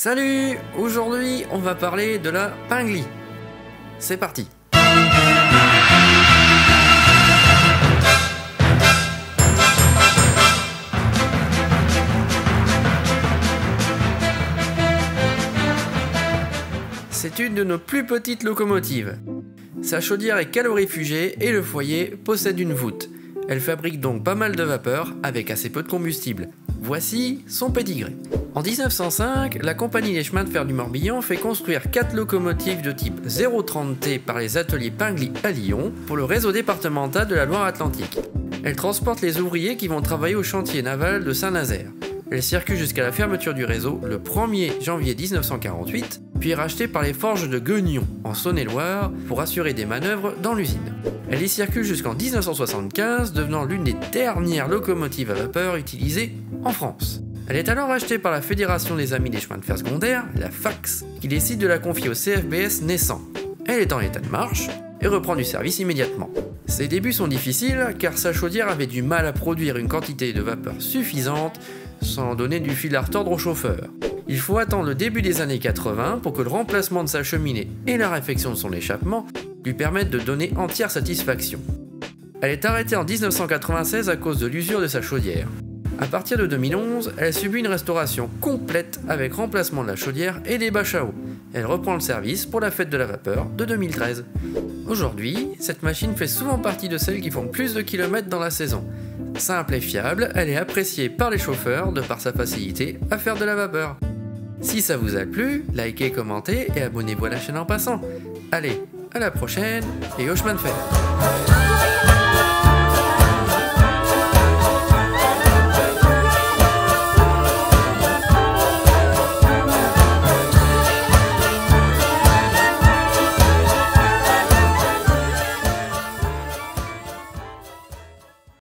Salut! Aujourd'hui, on va parler de la Pingli. C'est parti! C'est une de nos plus petites locomotives. Sa chaudière est calorifugée et le foyer possède une voûte. Elle fabrique donc pas mal de vapeur avec assez peu de combustible. Voici son pédigré. En 1905, la compagnie des chemins de fer du Morbihan fait construire 4 locomotives de type 030T par les ateliers Pingli à Lyon pour le réseau départemental de la Loire-Atlantique. Elles transportent les ouvriers qui vont travailler au chantier naval de Saint-Nazaire. Elle circule jusqu'à la fermeture du réseau le 1er janvier 1948, puis est rachetée par les forges de Gueugnon, en Saône-et-Loire, pour assurer des manœuvres dans l'usine. Elle y circule jusqu'en 1975, devenant l'une des dernières locomotives à vapeur utilisées en France. Elle est alors rachetée par la Fédération des Amis des chemins de fer secondaires, la FAX, qui décide de la confier au CFBS naissant. Elle est en état de marche et reprend du service immédiatement. Ses débuts sont difficiles car sa chaudière avait du mal à produire une quantité de vapeur suffisante sans donner du fil à retordre au chauffeur. Il faut attendre le début des années 80 pour que le remplacement de sa cheminée et la réfection de son échappement lui permettent de donner entière satisfaction. Elle est arrêtée en 1996 à cause de l'usure de sa chaudière. À partir de 2011, elle subit une restauration complète avec remplacement de la chaudière et des bâches à eau. Elle reprend le service pour la fête de la vapeur de 2013. Aujourd'hui, cette machine fait souvent partie de celles qui font plus de kilomètres dans la saison. Simple et fiable, elle est appréciée par les chauffeurs de par sa facilité à faire de la vapeur. Si ça vous a plu, likez, commentez et abonnez-vous à la chaîne en passant. Allez, à la prochaine et au chemin de fer!